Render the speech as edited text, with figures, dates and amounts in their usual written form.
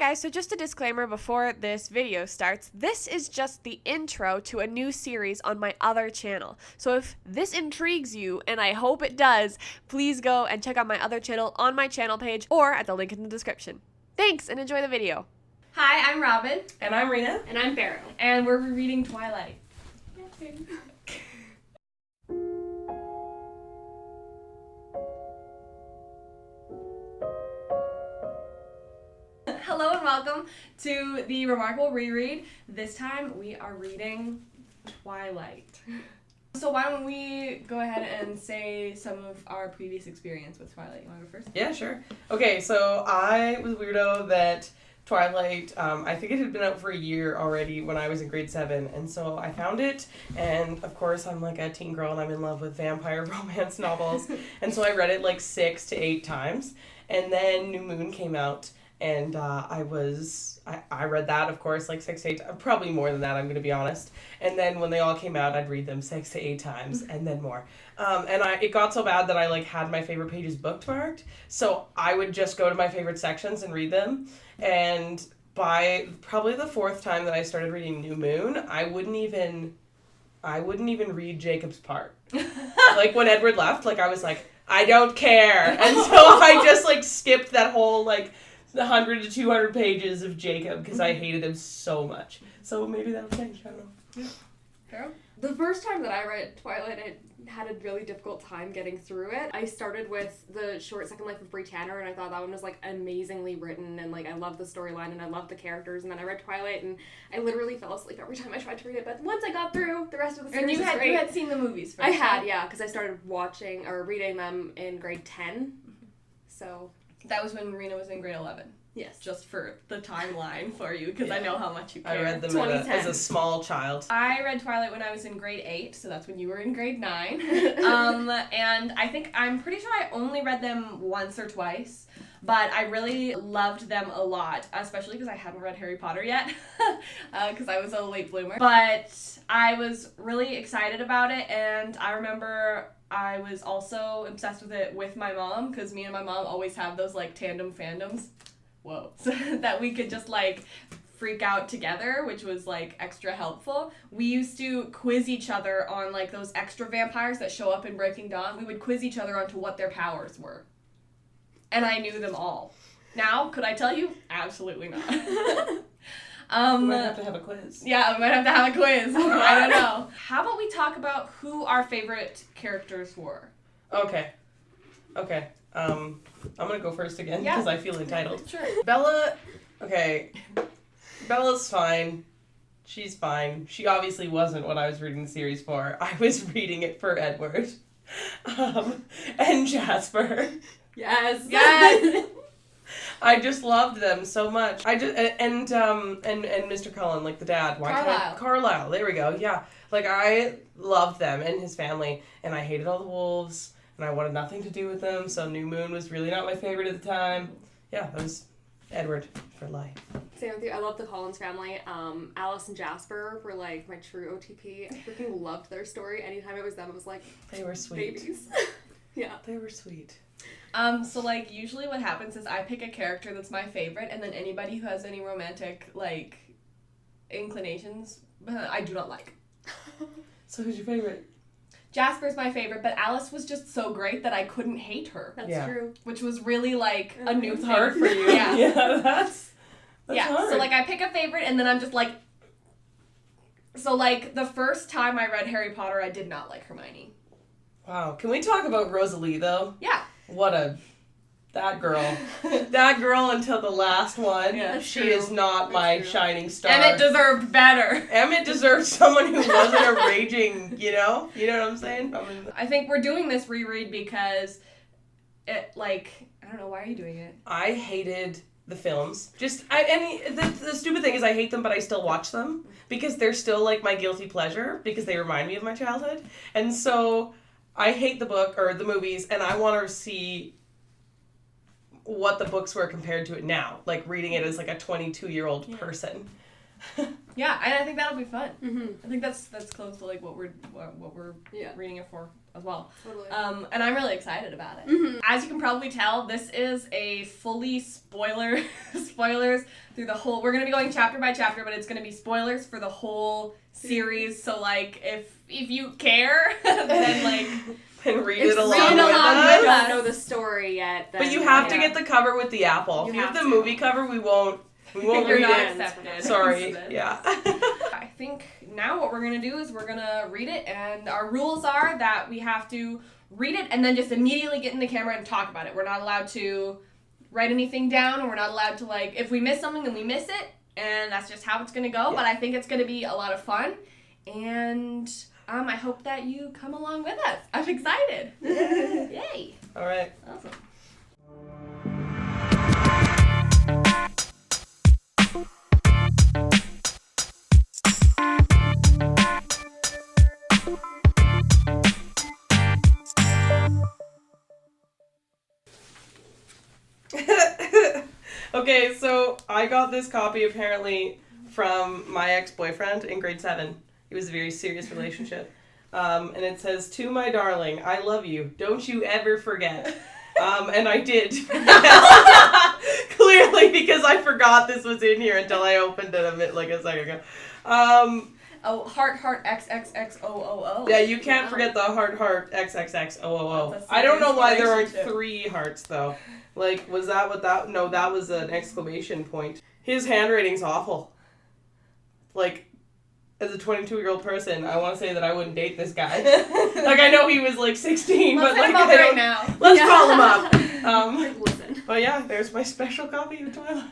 guys, so just a disclaimer before this video starts. This is just the intro to a new series on my other channel. So if this intrigues you, and I hope it does, please go and check out my other channel on my channel page or at the link in the description. Thanks, and enjoy the video. Hi, I'm Robyn. And I'm Rina. And I'm Pharaoh. And we're rereading Twilight. Hello and welcome to the Remarkable Reread. This time we are reading Twilight. So why don't we go ahead and say some of our previous experience with Twilight. You want to go first? Yeah, sure. Okay, so I was a weirdo that Twilight, I think it had been out for a year already when I was in grade 7, and so I found it, and of course I'm like a teen girl and I'm in love with vampire romance novels, and so I read it like 6 to 8 times, and then New Moon came out, and I read that, of course, like 6 to 8, probably more than that, I'm going to be honest, and then when they all came out, I'd read them 6 to 8 times, and then more. It got so bad that I like had my favorite pages bookmarked, so I would just go to my favorite sections and read them, and by probably the 4th time that I started reading New Moon, I wouldn't even read Jacob's part. Like, when Edward left, like, I was like, I don't care, and so I just, like, skipped that whole, like, 100 to 200 pages of Jacob, because I hated him so much. So maybe that'll change, I don't know. Yeah. Pharaoh? The first time that I read Twilight, I had a really difficult time getting through it. I started with the short Second Life of Britannia, and I thought that one was, like, amazingly written, and, like, I loved the storyline, and I loved the characters, and then I read Twilight, and I literally fell asleep every time I tried to read it, but once I got through, the rest of the series was great. You had seen the movies first, I had, right? yeah, because I started watching, or reading them in grade 10, so... That was when Rina was in grade 11. Yes. Just for the timeline for you, because I know how much you care. I read them as a small child. I read Twilight when I was in grade 8, so that's when you were in grade 9. And I'm pretty sure I only read them once or twice, but I really loved them a lot, especially because I hadn't read Harry Potter yet, because I was a late bloomer. But I was really excited about it, and I remember I was also obsessed with it with my mom, because me and my mom always have those, like, tandem fandoms. Whoa. So that we could just, like, freak out together, which was, like, extra helpful. We used to quiz each other on, like, those extra vampires that show up in Breaking Dawn. We would quiz each other onto what their powers were. And I knew them all. Now, could I tell you? Absolutely not. We might have to have a quiz. Yeah, we might have to have a quiz. I don't know. How about we talk about who our favorite characters were? Okay. I'm gonna go first again because I feel entitled. Sure. Bella's fine. She's fine. She obviously wasn't what I was reading the series for. I was reading it for Edward. And Jasper. Yes. I just loved them so much. And Mr. Cullen, like the dad. Carlisle. There we go. Yeah. Like, I loved them and his family, and I hated all the wolves, and I wanted nothing to do with them, so New Moon was really not my favorite at the time. Yeah, that was Edward for life. Same with you. I love the Collins family. Alice and Jasper were, like, my true OTP. I freaking loved their story. Anytime it was them, I was like, they were sweet. Babies. Yeah. They were sweet. So, like, usually what happens is I pick a character that's my favorite, and then anybody who has any romantic, like, inclinations, I do not like. So who's your favorite? Jasper's my favorite, but Alice was just so great that I couldn't hate her. That's true. Which was really, like, a new thing. Hard for you. Yeah. Yeah, that's hard. So, like, I pick a favorite, and then I'm just like... So, like, the first time I read Harry Potter, I did not like Hermione. Wow. Can we talk about Rosalie, though? Yeah. That girl. That girl until the last one. Yeah, she is not my shining star. Emmett deserved better. Emmett deserved someone who wasn't a raging, you know? You know what I'm saying? I think we're doing this reread because it, like, I don't know, why are you doing it? I hated the films. The stupid thing is I hate them, but I still watch them because they're still, like, my guilty pleasure because they remind me of my childhood. And so I hate the book or the movies, and I want to see what the books were compared to it now, like reading it as like a 22-year-old person. Yeah, and I think that'll be fun. Mm-hmm. I think that's close to like what we're reading it for. as well. Totally. And I'm really excited about it. Mhm. As you can probably tell, this is a fully spoilers through the whole. We're gonna be going chapter by chapter, but it's gonna be spoilers for the whole series. So like, if you care, then like. And read It's it along read with along us. with us. Know the story yet. Then, But you have to yeah. get the cover with the apple. You If you have have the to. movie cover, we won't You're read not it. accepted. Sorry. So Yeah. I think now what we're gonna do is we're gonna read it, and our rules are that we have to read it and then just immediately get in the camera and talk about it. We're not allowed to write anything down, and we're not allowed to like, if we miss something, then we miss it, and that's just how it's gonna go. Yeah. But I think it's gonna be a lot of fun, and I hope that you come along with us. I'm excited. Yay! All right. Awesome. Okay, so I got this copy apparently from my ex-boyfriend in grade 7. It was a very serious relationship. And it says, "To my darling, I love you. Don't you ever forget." And I did. Clearly, because I forgot this was in here until I opened it a second ago. Oh, heart, XXXOOO. Yeah, you can't forget the heart, XXXOOO. That's a I don't know why there aren't serious 3 hearts, though. Like, was that what that... No, that was an exclamation point. His handwriting's awful. Like, as a 22-year-old person, I want to say that I wouldn't date this guy. Like, I know he was, like, 16, Let's but, like, hit him up I right don't... now. Let's Yeah. call him up. Listen. But yeah, there's my special copy of Twilight.